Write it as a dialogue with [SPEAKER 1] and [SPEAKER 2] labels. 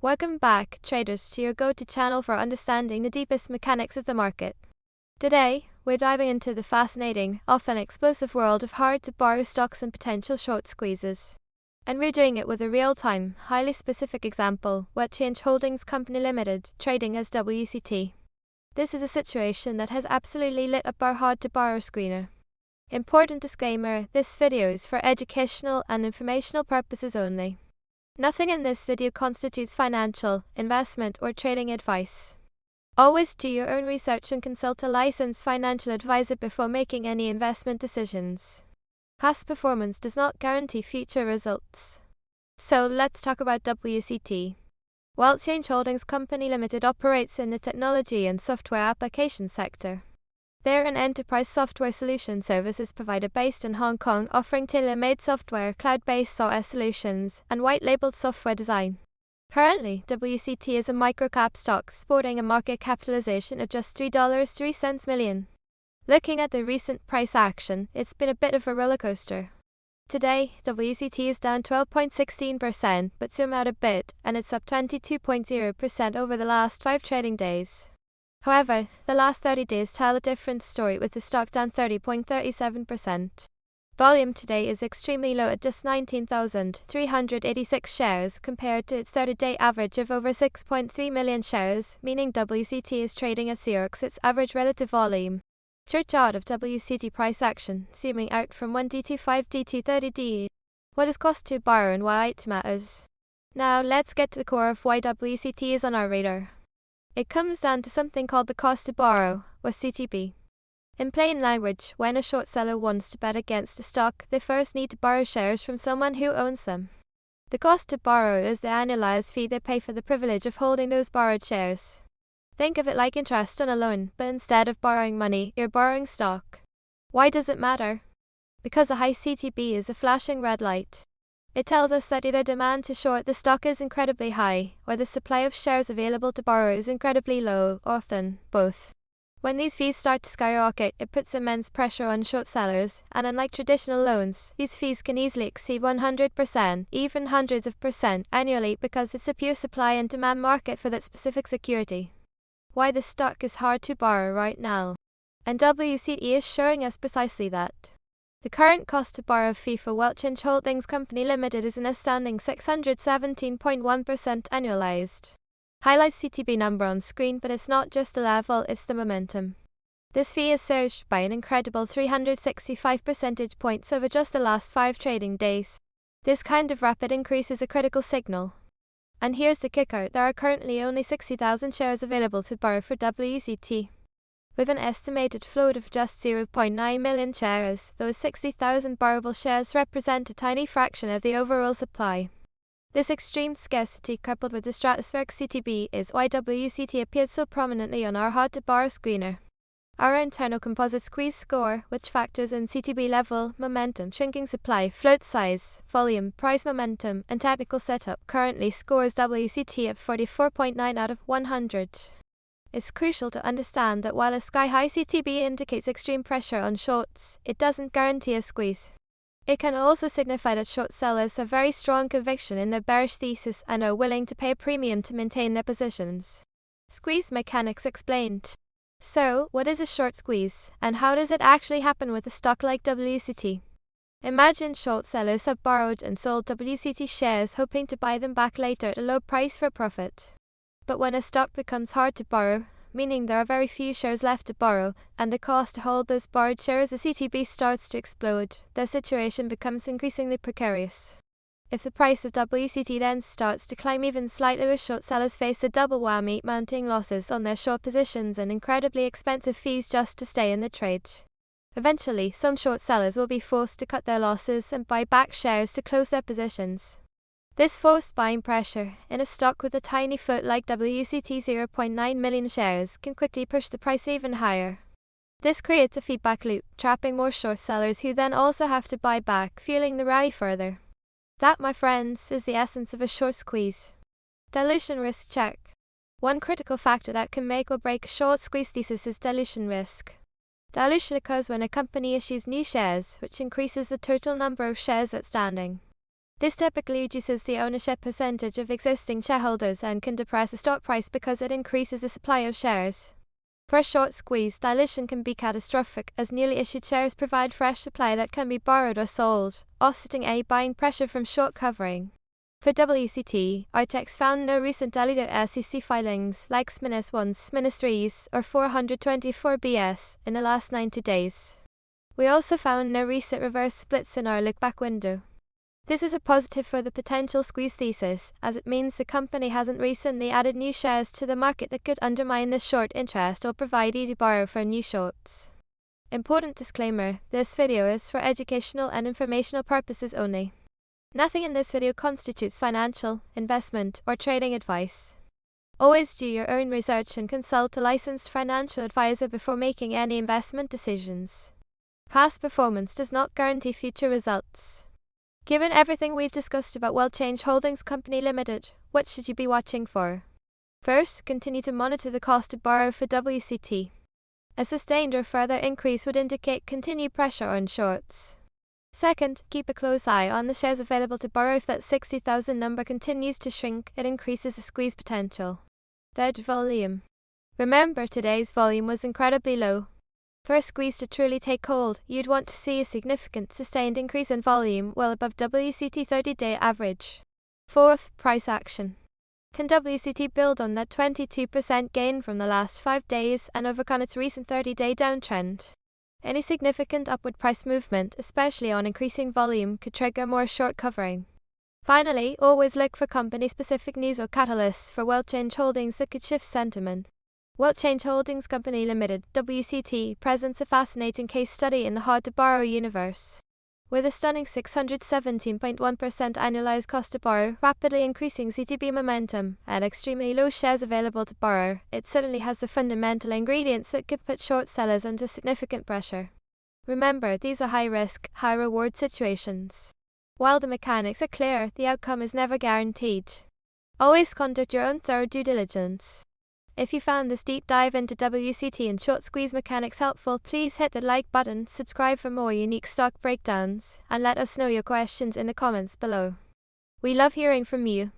[SPEAKER 1] Welcome back, traders, to your go-to channel for understanding the deepest mechanics of the market. Today, we're diving into the fascinating, often explosive world of hard-to-borrow stocks and potential short squeezes. And we're doing it with a real-time, highly specific example, WCT Holdings Company Limited, trading as WCT. This is a situation that has absolutely lit up our hard-to-borrow screener. Important disclaimer, this video is for educational and informational purposes only. Nothing in this video constitutes financial, investment, or trading advice. Always do your own research and consult a licensed financial advisor before making any investment decisions. Past performance does not guarantee future results. So let's talk about WCT. WCT Holdings Company Limited operates in the technology and software application sector. They're an enterprise software solution services provider based in Hong Kong, offering tailor-made software, cloud-based SaaS solutions, and white-labeled software design. Currently, WCT is a microcap stock sporting a market capitalization of just $3.03 million. Looking at the recent price action, it's been a bit of a rollercoaster. Today, WCT is down 12.16%, but zoom out a bit, and it's up 22.0% over the last 5 trading days. However, the last 30 days tell a different story, with the stock down 30.37%. Volume today is extremely low at just 19,386 shares compared to its 30-day average of over 6.3 million shares, meaning WCT is trading at 0x its average relative volume. Short chart of WCT price action, zooming out from 1D to 5D to 30D. What is cost to borrow and why it matters? Now let's get to the core of why WCT is on our radar. It comes down to something called the cost to borrow, or CTB. In plain language, when a short seller wants to bet against a stock, they first need to borrow shares from someone who owns them. The cost to borrow is the annualized fee they pay for the privilege of holding those borrowed shares. Think of it like interest on a loan, but instead of borrowing money, you're borrowing stock. Why does it matter? Because a high CTB is a flashing red light. It tells us that either demand to short the stock is incredibly high, or the supply of shares available to borrow is incredibly low, often both. When these fees start to skyrocket, it puts immense pressure on short sellers, and unlike traditional loans, these fees can easily exceed 100%, even hundreds of percent, annually because it's a pure supply and demand market for that specific security. Why the stock is hard to borrow right now. And WCT is showing us precisely that. The current cost to borrow fee for WCT Holdings Company Limited is an astounding 617.1% annualized. Highlights CTB number on screen, but it's not just the level, it's the momentum. This fee has surged by an incredible 365 percentage points over just the last 5 trading days. This kind of rapid increase is a critical signal. And here's the kicker, there are currently only 60,000 shares available to borrow for WCT. With an estimated float of just 0.9 million shares, those 60,000 borrowable shares represent a tiny fraction of the overall supply. This extreme scarcity, coupled with the stratospheric CTB, is why WCT appeared so prominently on our hard-to-borrow screener. Our internal composite squeeze score, which factors in CTB level, momentum, shrinking supply, float size, volume, price momentum, and technical setup, currently scores WCT at 44.9 out of 100. It's crucial to understand that while a sky-high CTB indicates extreme pressure on shorts, it doesn't guarantee a squeeze. It can also signify that short sellers have very strong conviction in their bearish thesis and are willing to pay a premium to maintain their positions. Squeeze mechanics explained. So, what is a short squeeze, and how does it actually happen with a stock like WCT? Imagine short sellers have borrowed and sold WCT shares hoping to buy them back later at a low price for a profit. But when a stock becomes hard to borrow, meaning there are very few shares left to borrow, and the cost to hold those borrowed shares, the CTB starts to explode, their situation becomes increasingly precarious. If the price of WCT then starts to climb even slightly, with short sellers face a double whammy, mounting losses on their short positions and incredibly expensive fees just to stay in the trade. Eventually, some short sellers will be forced to cut their losses and buy back shares to close their positions. This forced buying pressure, in a stock with a tiny float like WCT 0.9 million shares, can quickly push the price even higher. This creates a feedback loop, trapping more short sellers who then also have to buy back, fueling the rally further. That, my friends, is the essence of a short squeeze. Dilution risk check. One critical factor that can make or break a short squeeze thesis is dilution risk. Dilution occurs when a company issues new shares, which increases the total number of shares outstanding. This typically reduces the ownership percentage of existing shareholders and can depress the stock price because it increases the supply of shares. For a short squeeze, dilution can be catastrophic, as newly issued shares provide fresh supply that can be borrowed or sold, offsetting a buying pressure from short covering. For WCT, our checks found no recent diluted SEC filings like SMINS1s, SMINS3s, or 424BS in the last 90 days. We also found no recent reverse splits in our look-back window. This is a positive for the potential squeeze thesis, as it means the company hasn't recently added new shares to the market that could undermine the short interest or provide easy borrow for new shorts. Important disclaimer: this video is for educational and informational purposes only. Nothing in this video constitutes financial, investment, or trading advice. Always do your own research and consult a licensed financial advisor before making any investment decisions. Past performance does not guarantee future results. Given everything we've discussed about World Change Holdings Company Limited, what should you be watching for? First, continue to monitor the cost to borrow for WCT. A sustained or further increase would indicate continued pressure on shorts. Second, keep a close eye on the shares available to borrow. If that 60,000 number continues to shrink, it increases the squeeze potential. Third, volume. Remember, today's volume was incredibly low. For a squeeze to truly take hold, you'd want to see a significant sustained increase in volume well above WCT 30-day average. Fourth, price action. Can WCT build on that 22% gain from the last 5 days and overcome its recent 30-day downtrend? Any significant upward price movement, especially on increasing volume, could trigger more short covering. Finally, always look for company-specific news or catalysts for World Change Holdings that could shift sentiment. World Change Holdings Company Limited, WCT, presents a fascinating case study in the hard-to-borrow universe. With a stunning 617.1% annualized cost to borrow, rapidly increasing CTB momentum, and extremely low shares available to borrow, it certainly has the fundamental ingredients that could put short sellers under significant pressure. Remember, these are high-risk, high-reward situations. While the mechanics are clear, the outcome is never guaranteed. Always conduct your own thorough due diligence. If you found this deep dive into WCT and short squeeze mechanics helpful, please hit the like button, subscribe for more unique stock breakdowns, and let us know your questions in the comments below. We love hearing from you.